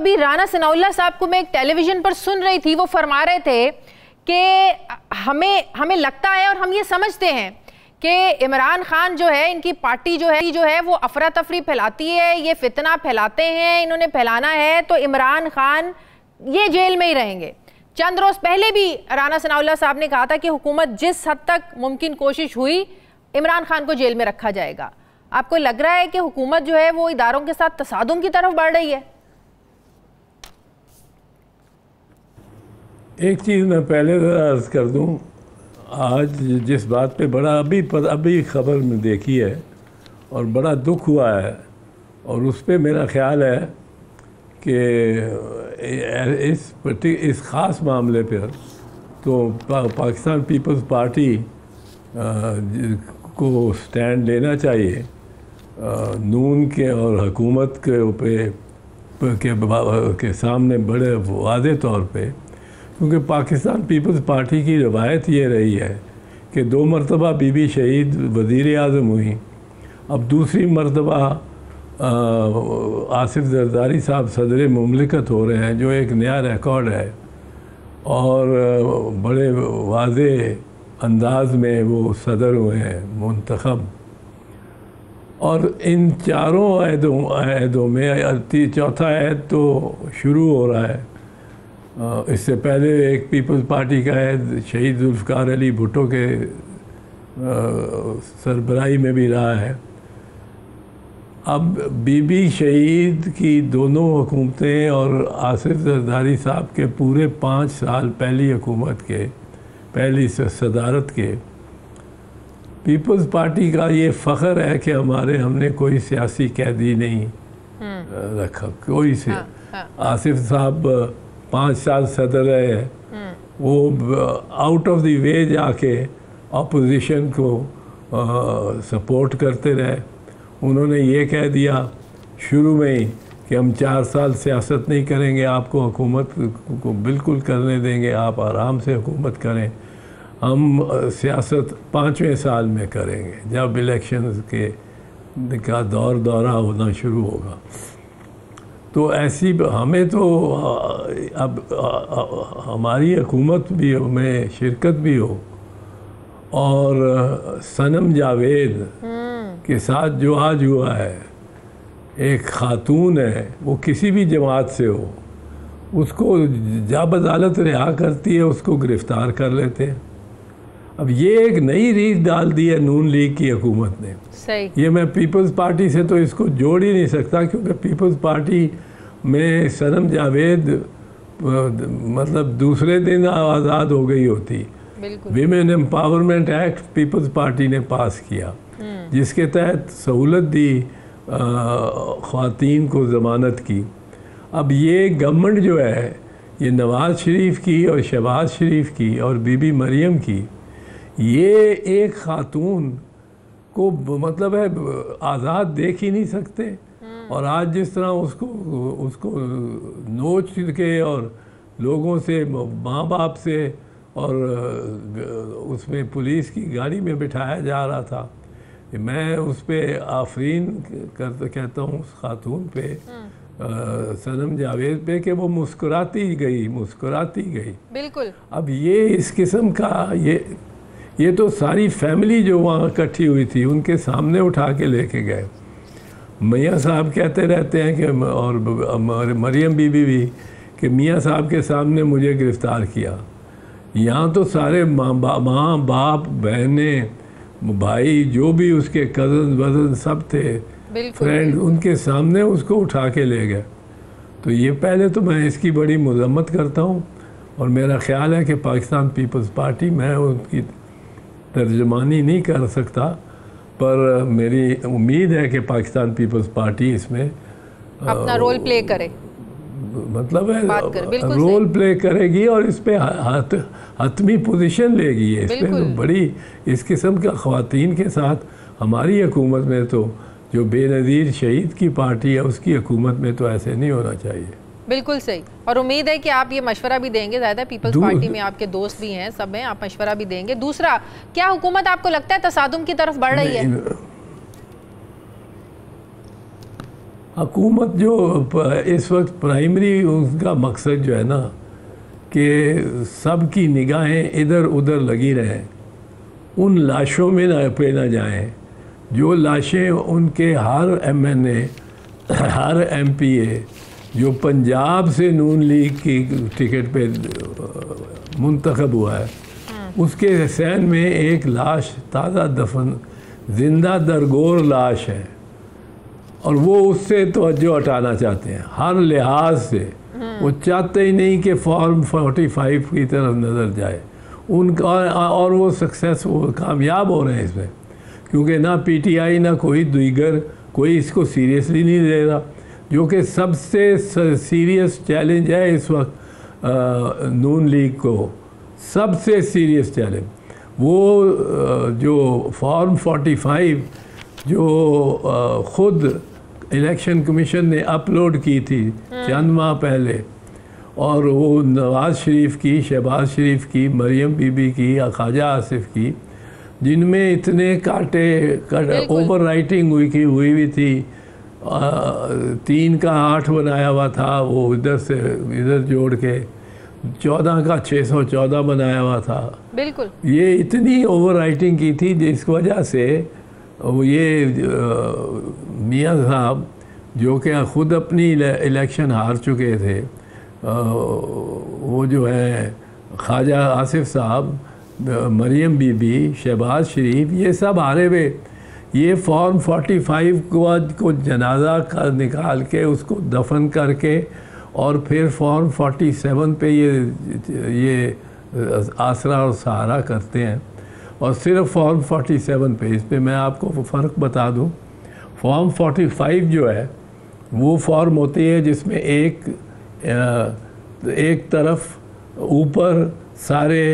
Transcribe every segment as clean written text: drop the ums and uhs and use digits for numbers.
अभी राना सनाउल्लाह साहब को मैं एक टेलीविजन पर सुन रही थी, वो फरमा रहे थे कि हमें लगता है और हम ये समझते हैं कि इमरान खान जो है, इनकी पार्टी जो है वो अफरा तफरी फैलाती है, ये फितना फैलाते हैं, इन्होंने फैलाना है तो इमरान खान ये जेल में ही रहेंगे। चंद रोज पहले भी राना सनाउल्लाह साहब ने कहा था कि हुकूमत जिस हद तक मुमकिन कोशिश हुई इमरान खान को जेल में रखा जाएगा। आपको लग रहा है कि हुकूमत जो है वो इदारों के साथ तसादुम की तरफ बढ़ रही है? एक चीज़ मैं पहले अर्ज़ कर दूं, आज जिस बात पे बड़ा अभी खबर में देखी है और बड़ा दुख हुआ है, और उस पे मेरा ख्याल है कि इस ख़ास मामले पर तो पाकिस्तान पीपल्स पार्टी को स्टैंड लेना चाहिए नून के और हुकूमत के सामने बड़े वाज़े तौर पे, क्योंकि पाकिस्तान पीपल्स पार्टी की रवायत ये रही है कि 2 मरतबा बीबी शहीद वज़ीर आज़म हुई, अब दूसरी मरतबा आसिफ जरदारी साहब सदर मुमलिकत हो रहे हैं, जो एक नया रिकॉर्ड है और बड़े वाज़े अंदाज में वो सदर हुए हैं मुंतखब। और इन चारों अहदों में चौथा अहद तो शुरू हो रहा है। इससे पहले एक पीपल्स पार्टी का अहद शहीद जुल्फ़िकार अली भुट्टो के सरबराही में भी रहा है। अब बीबी शहीद की दोनों हुकूमतें और आसिफ जरदारी साहब के पूरे 5 साल पहली हुकूमत के, पहली सदारत के, पीपल्स पार्टी का ये फ़ख्र है कि हमने कोई सियासी कैदी नहीं रखा, कोई से आसिफ साहब 5 साल सदर रहे, वो आउट ऑफ द वे जाके अपोजिशन को सपोर्ट करते रहे। उन्होंने ये कह दिया शुरू में ही कि हम 4 साल सियासत नहीं करेंगे, आपको हुकूमत को बिल्कुल करने देंगे, आप आराम से हुकूमत करें, हम सियासत 5वें साल में करेंगे जब इलेक्शंस का दौरा होना शुरू होगा। तो ऐसी हमें तो अब हमारी हुकूमत भी में शिरकत भी हो, और सनम जावेद के साथ जो आज हुआ है, एक खातून है, वो किसी भी जमात से हो, उसको जब अदालत रिहा करती है उसको गिरफ़्तार कर लेते हैं। अब ये एक नई रीत डाल दी है नून लीग की हुकूमत ने। सही। ये मैं पीपल्स पार्टी से तो इसको जोड़ ही नहीं सकता, क्योंकि पीपल्स पार्टी में सनम जावेद मतलब दूसरे दिन आज़ाद हो गई होती। Women empowerment act peoples party ने पास किया, जिसके तहत सहूलत दी ख़वातीन को ज़मानत की। अब ये गवर्नमेंट जो है, ये नवाज़ शरीफ की और शहबाज शरीफ की और बीबी मरियम की, ये एक ख़ातून को मतलब है आज़ाद देख ही नहीं सकते। और आज जिस तरह उसको नोच के और लोगों से, माँ बाप से, और उसमें पुलिस की गाड़ी में बिठाया जा रहा था, मैं उस पर आफरीन कहता हूँ उस खातून पे, सनम जावेद पे, कि वो मुस्कुराती गई। बिल्कुल। अब ये इस किस्म का ये तो सारी फैमिली जो वहाँ इकट्ठी हुई थी उनके सामने उठा के लेके गए। मियाँ साहब कहते रहते हैं कि, और मरियम बीबी भी, कि मियाँ साहब के सामने मुझे गिरफ़्तार किया। यहाँ तो सारे माँ बाप बहनें भाई जो भी उसके कज़न वज़न सब थे, फ्रेंड, उनके सामने उसको उठा के ले गए। तो ये पहले तो मैं इसकी बड़ी मज़म्मत करता हूँ, और मेरा ख़्याल है कि पाकिस्तान पीपल्स पार्टी, मैं उनकी तर्जमानी नहीं कर सकता, पर मेरी उम्मीद है कि पाकिस्तान पीपल्स पार्टी इसमें अपना रोल प्ले करे, मतलब है रोल प्ले करेगी और इस पे हतमी पोजीशन लेगी। इस पे तो बड़ी इस किस्म का ख़वातीन के साथ हमारी हुकूमत में, तो जो बेनज़ीर शहीद की पार्टी है उसकी हुकूमत में तो ऐसे नहीं होना चाहिए। बिल्कुल सही। और उम्मीद है कि आप ये मशवरा भी देंगे, ज़्यादा पीपल्स पार्टी में आपके दोस्त भी हैं, सब हैं, आप मशवरा भी देंगे। दूसरा, क्या हुकूमत आपको लगता है तसादुम की तरफ बढ़ रही है? हुकूमत जो इस वक्त प्राइमरी उनका मकसद जो है ना कि सबकी निगाहें इधर उधर लगी रहें, उन लाशों में ना जाएं जो लाशें उनके हर MNA हर MPA जो पंजाब से नून लीग की टिकट पे मुंतखब हुआ है, उसके सहन में एक लाश ताज़ा दफन जिंदा दरगोर लाश है और वो उससे तवज्जो हटाना चाहते हैं हर लिहाज से। वो चाहते ही नहीं कि फॉर्म 45 की तरफ नज़र जाए उनका, और वो सक्सेसफुल कामयाब हो रहे हैं इसमें, क्योंकि ना PTI ना कोई दीगर कोई इसको सीरियसली नहीं ले रहा, जो कि सबसे सीरियस चैलेंज है इस वक्त नून लीग को, सबसे सीरियस चैलेंज। वो जो फॉर्म 45 जो ख़ुद इलेक्शन कमीशन ने अपलोड की थी चंद माह पहले, और वो नवाज़ शरीफ की, शहबाज शरीफ की, मरियम बीबी की या ख्वाजा आसिफ की, जिनमें इतने काटे ओवर राइटिंग हुई भी थी, 3 का 8 बनाया हुआ था, वो इधर से इधर जोड़ के 14 का 614 बनाया हुआ था। बिल्कुल ये इतनी ओवर राइटिंग की थी जिस वजह से ये मियाँ साहब जो कि ख़ुद अपनी इलेक्शन हार चुके थे, वो जो है ख्वाजा आसिफ साहब, मरियम बीबी, शहबाज शरीफ, ये सब हारे हुए। ये फॉर्म 45 को जनाजा का निकाल के उसको दफन करके और फिर फॉर्म 47 पे ये आसरा और सहारा करते हैं, और सिर्फ फॉर्म 47 पे। इस पे मैं आपको फ़र्क बता दूं, फॉर्म 45 जो है वो फॉर्म होती है जिसमें एक तरफ ऊपर सारे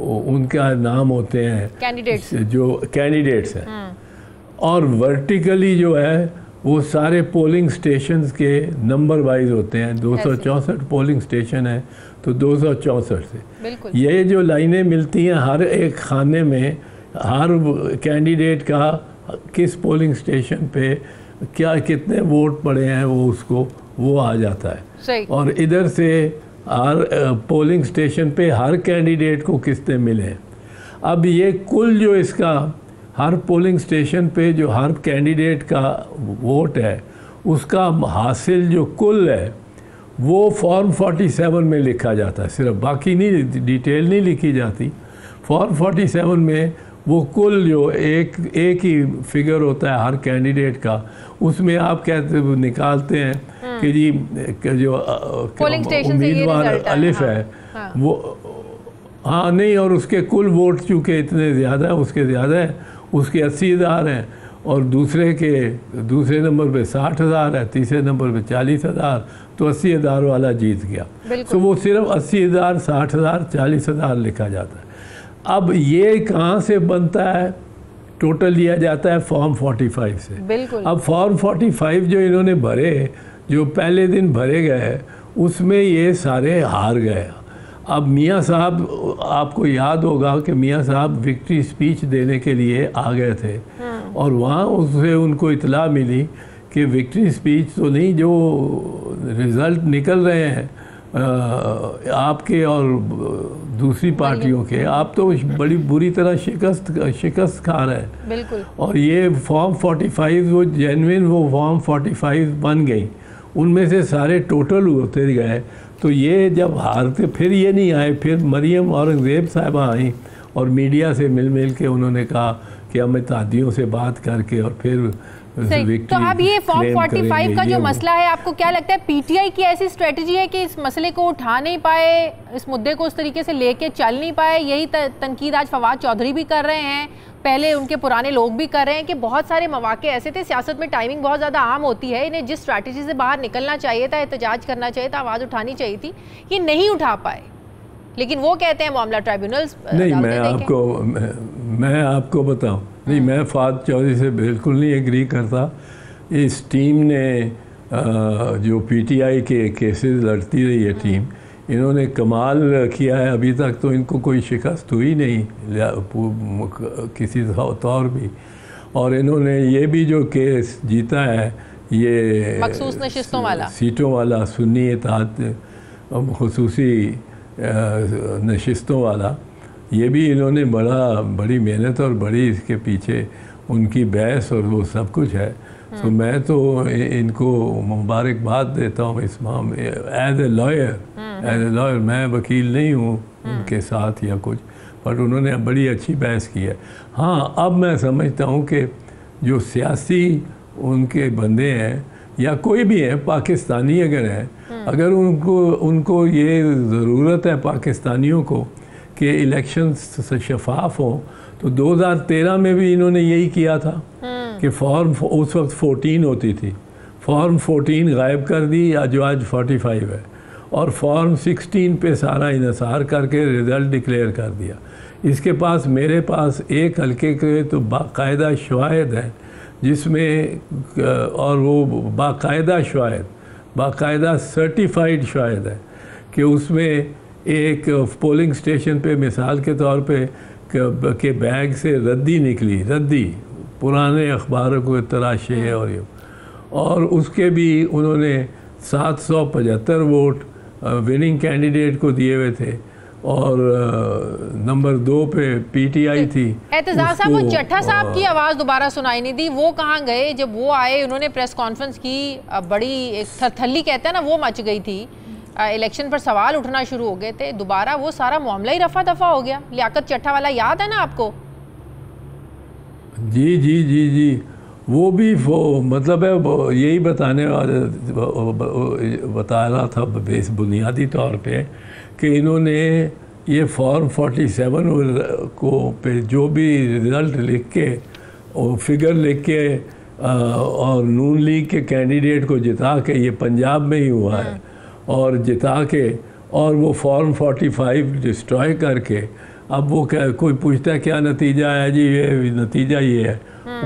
उनका नाम होते हैं कैंडिडेट्स, जो कैंडिडेट्स हैं, और वर्टिकली जो है वो सारे पोलिंग स्टेशंस के नंबर वाइज होते हैं। 264 पोलिंग स्टेशन है तो 264 से ये जो लाइनें मिलती हैं हर एक खाने में, हर कैंडिडेट का किस पोलिंग स्टेशन पे क्या कितने वोट पड़े हैं वो आ जाता है। सही। और इधर से हर पोलिंग स्टेशन पे हर कैंडिडेट को कितने मिले हैं। अब ये कुल जो इसका हर पोलिंग स्टेशन पे जो हर कैंडिडेट का वोट है उसका हासिल जो कुल है वो फॉर्म 47 में लिखा जाता है, सिर्फ, बाकी नहीं, डिटेल नहीं लिखी जाती। फॉर्म 47 में वो कुल जो एक ही फिगर होता है हर कैंडिडेट का, उसमें आप कहते निकालते हैं कि जी जो उम्मीदवार अलिफ है वो, हाँ नहीं, और उसके कुल वोट चूँकि इतने ज़्यादा है, उसके ज़्यादा है, उसके 80,000 हैं, और दूसरे नंबर पे 60,000 है, तीसरे नंबर पे 40,000, तो 80,000 वाला जीत गया। तो वो सिर्फ 80,000, 60,000, 40,000 लिखा जाता है। अब ये कहाँ से बनता है? टोटल लिया जाता है फॉर्म 45 से। अब फॉर्म 45 जो इन्होंने भरे, जो पहले दिन भरे गए, उसमें ये सारे हार गए। अब मियाँ साहब, आपको याद होगा कि मियाँ साहब विक्ट्री स्पीच देने के लिए आ गए थे, और वहाँ उससे उनको इतला मिली कि विक्ट्री स्पीच तो नहीं, जो रिज़ल्ट निकल रहे हैं आपके और दूसरी पार्टियों के, आप तो बड़ी बुरी तरह शिकस्त खा रहे हैं। बिल्कुल। और ये फॉर्म 45 वो जेन्युइन वो फॉर्म 45 बन गई, उनमें से सारे टोटल होते गए। तो ये जब हारते, फिर ये नहीं आए, फिर मरियम औरंगज़ेब साहिबा आई और मीडिया से मिल के उन्होंने कहा कि हम इत्तेहादियों से बात करके और फिर तो अब ये फॉर्म 45 का जो मसला है, आपको क्या लगता है PTI की ऐसी स्ट्रेटजी है कि इस मसले को उठा नहीं पाए, इस मुद्दे को उस तरीके से लेके चल नहीं पाए? यही तनकीद आज फवाद चौधरी भी कर रहे हैं, पहले उनके पुराने लोग भी कर रहे हैं कि बहुत सारे मौके ऐसे थे, सियासत में टाइमिंग बहुत ज़्यादा आम होती है, इन्हें जिस स्ट्रैटेजी से बाहर निकलना चाहिए था, एहतजाज करना चाहिए था, आवाज़ उठानी चाहिए थी, ये नहीं उठा पाए। लेकिन वो कहते हैं मामला ट्राइब्यूनल्स नहीं। मैं आपको बताऊं, नहीं, मैं फवाद चौधरी से बिल्कुल नहीं एग्री करता। इस टीम ने जो PTI के केसेस लड़ती रही है टीम, इन्होंने कमाल किया है। अभी तक तो इनको कोई शिकस्त हुई नहीं किसी तौर भी, और इन्होंने ये भी जो केस जीता है ये मखसूस नशिस्तों वाला, सीटों वाला, सुन्नी इत्तेहाद खुसूसी नशिस्तों वाला, ये भी इन्होंने बड़ी मेहनत और बड़ी इसके पीछे उनकी बहस और वो सब कुछ है। तो मैं तो इनको मुबारकबाद देता हूँ इस मामले एज ए लॉयर। मैं वकील नहीं हूँ उनके साथ या कुछ, बट उन्होंने बड़ी अच्छी बहस की है। हाँ, अब मैं समझता हूँ कि जो सियासी उनके बंदे हैं या कोई भी है, पाकिस्तानी अगर हैं, अगर उनको ये ज़रूरत है पाकिस्तानियों को कि इलेक्शन शफाफ हो, तो 2013 में भी इन्होंने यही किया था कि फॉर्म उस वक्त 14 होती थी, फॉर्म 14 गायब कर दी जो आज 45 है, और फॉर्म 16 पे सारा इन्हिसार करके रिज़ल्ट डिक्लेयर कर दिया। इसके पास मेरे पास एक हल्के के तो बाकायदा शवाहिद है जिसमें, और वो बाकायदा सर्टिफाइड शवाहिद है कि उसमें एक पोलिंग स्टेशन पे मिसाल के तौर पे के बैग से रद्दी पुराने अखबारों को तराशे और उसके भी उन्होंने 775 वोट विनिंग कैंडिडेट को दिए हुए थे, और नंबर 2 पे पीटीआई थी। एतजाज साहब, वो चट्टा साहब की आवाज़ दोबारा सुनाई नहीं दी, वो कहाँ गए? जब वो आए, उन्होंने प्रेस कॉन्फ्रेंस की, बड़ी एक थरथल्ली कहते हैं ना, वो मच गई थी, इलेक्शन पर सवाल उठना शुरू हो गए थे, दोबारा वो सारा मामला ही रफा दफा हो गया। लियाकत चट्टा वाला याद है ना आपको? जी, वो भी मतलब है यही बता रहा था बेस बुनियादी तौर पे कि इन्होंने ये फॉर्म 47 को पे जो भी रिज़ल्ट लिख के और फिगर लिख के और नून लीग के कैंडिडेट को जिता के, ये पंजाब में ही हुआ है, और जिता के, और वो फॉर्म 45 डिस्ट्रॉय करके, अब वो क्या कोई पूछता है क्या नतीजा है जी, ये नतीजा ये है।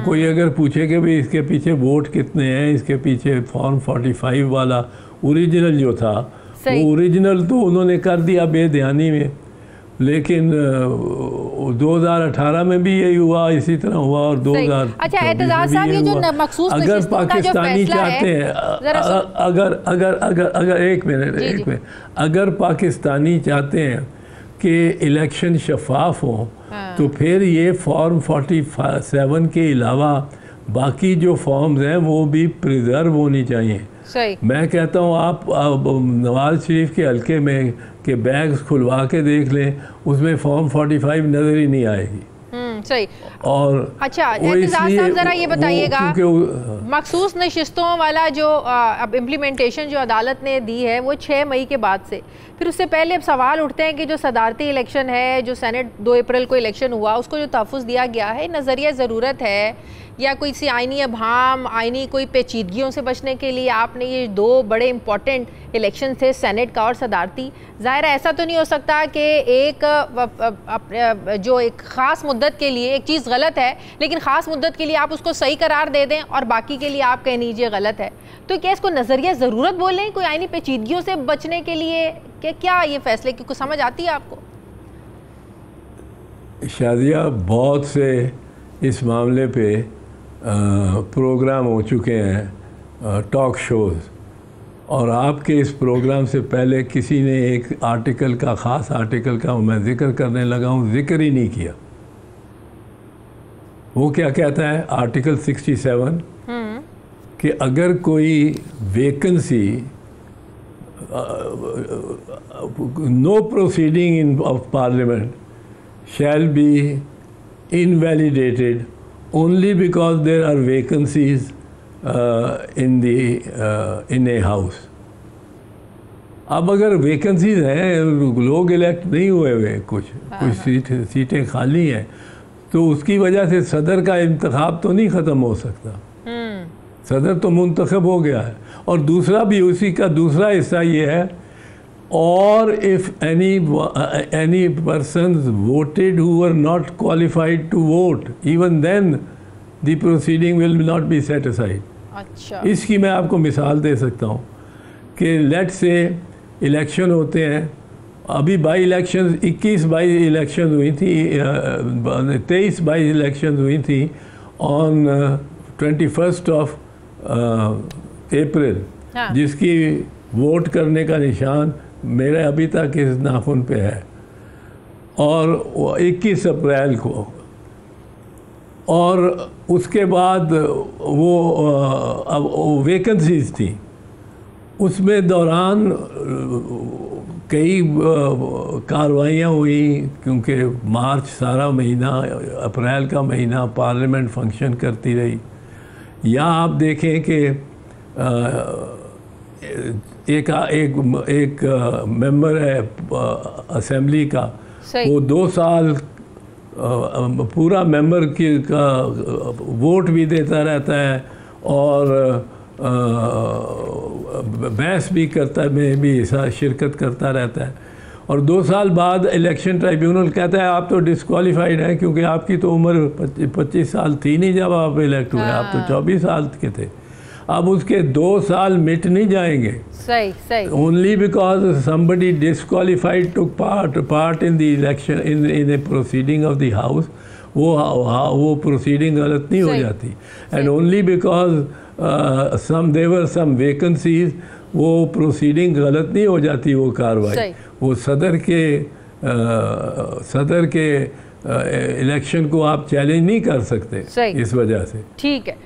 कोई अगर पूछे कि भाई इसके पीछे वोट कितने हैं, इसके पीछे फॉर्म 45 वाला ओरिजिनल जो था, वो ओरिजिनल तो उन्होंने कर दिया बेध्यानी में, लेकिन 2018 में भी यही हुआ, इसी तरह हुआ, और 2000 अच्छा एतजाज साहब, ये जो मखसूस अगर पाकिस्तानी चाहते हैं, अगर एक मिनट अगर पाकिस्तानी चाहते हैं कि इलेक्शन शफाफ हो, तो फिर ये फॉर्म 47 के अलावा बाकी जो फॉर्म्स हैं वो भी प्रिजर्व होनी चाहिए। सही। मैं कहता हूँ आप नवाज शरीफ के हल्के में के बैग्स खुलवा के देख लें, उसमें फॉर्म 45 नज़र ही नहीं आएगी। सही। और अच्छा एतजाज साहब, ज़रा ये बताइएगा, मखसूस नशिस्तों वाला जो अब इम्प्लीमेंटेशन जो अदालत ने दी है वो 6 मई के बाद से, फिर उससे पहले अब सवाल उठते हैं कि जो सदारती इलेक्शन है, जो सेनेट 2 अप्रैल को इलेक्शन हुआ, उसको जो तहफ़्फ़ुज़ दिया गया है, नज़रिया ज़रूरत है या कोई सी आइनी अभाम, आइनी कोई पेचीदगियों से बचने के लिए आपने ये 2 बड़े इंपॉर्टेंट इलेक्शन थे, सेनेट का और सदारती? ज़ाहिर है ऐसा तो नहीं हो सकता कि एक जो एक ख़ास मुद्दत के लिए एक चीज़ गलत है, लेकिन ख़ास मुद्दत के लिए आप उसको सही करार दे दें और बाकी के लिए आप कह लीजिए गलत है। तो क्या इसको नज़रिया ज़रूरत बोलें कोई आइनी पेचीदगियों से बचने के लिए, कि क्या ये फैसले की कुछ समझ आती है आपको? शादिया, बहुत से इस मामले पे प्रोग्राम हो चुके हैं, टॉक शोज़, और आपके इस प्रोग्राम से पहले किसी ने एक आर्टिकल का, ख़ास आर्टिकल का मैं ज़िक्र करने लगा हूँ, ज़िक्र ही नहीं किया। वो क्या कहता है आर्टिकल 67 कि अगर कोई vacancy, no proceeding in of parliament shall be invalidated only because there are vacancies in a house। अब अगर वैकेंसीज हैं, लोग इलेक्ट नहीं हुए कुछ सीटें खाली हैं, तो उसकी वजह से सदर का इंतखाब तो नहीं ख़त्म हो सकता। सदर तो मुंतखब हो गया है। और दूसरा भी उसी का दूसरा हिस्सा ये है, or if any persons voted who were not qualified to vote, even then the proceeding will not be set aside। अच्छा। इसकी मैं आपको मिसाल दे सकता हूँ कि लेट से इलेक्शन होते हैं, अभी बाई इलेक्शन 21 बाई इलेक्शन हुई थी, 23 बाई इलेक्शन हुई थी, ऑन 21 ऑफ अप्रैल, जिसकी वोट करने का निशान मेरे अभी तक इस नाखून पे है, और 21 अप्रैल को, और उसके बाद वो अब वैकेंसीज थी, उसमें दौरान कई कार्रवाइयाँ हुई, क्योंकि मार्च सारा महीना, अप्रैल का महीना पार्लियामेंट फंक्शन करती रही। या आप देखें कि एक मेंबर है असेंबली का, वो 2 साल पूरा मेंबर का वोट भी देता रहता है और बहस भी करता है, में भी शिरकत करता रहता है, और 2 साल बाद इलेक्शन ट्राइब्यूनल कहता है आप तो डिस्क्वालीफाइड हैं, क्योंकि आपकी तो उम्र 25 साल थी नहीं जब आप इलेक्ट हुए, आप तो 24 साल के थे। अब उसके 2 साल मिट नहीं जाएंगे, सही only because somebody disqualified took part in the election in a proceeding of the house, वो प्रोसीडिंग गलत नहीं हो जाती, and only because some vacancies, वो प्रोसीडिंग गलत नहीं हो जाती, वो कार्रवाई वो सदर के इलेक्शन को आप चैलेंज नहीं कर सकते इस वजह से। ठीक है।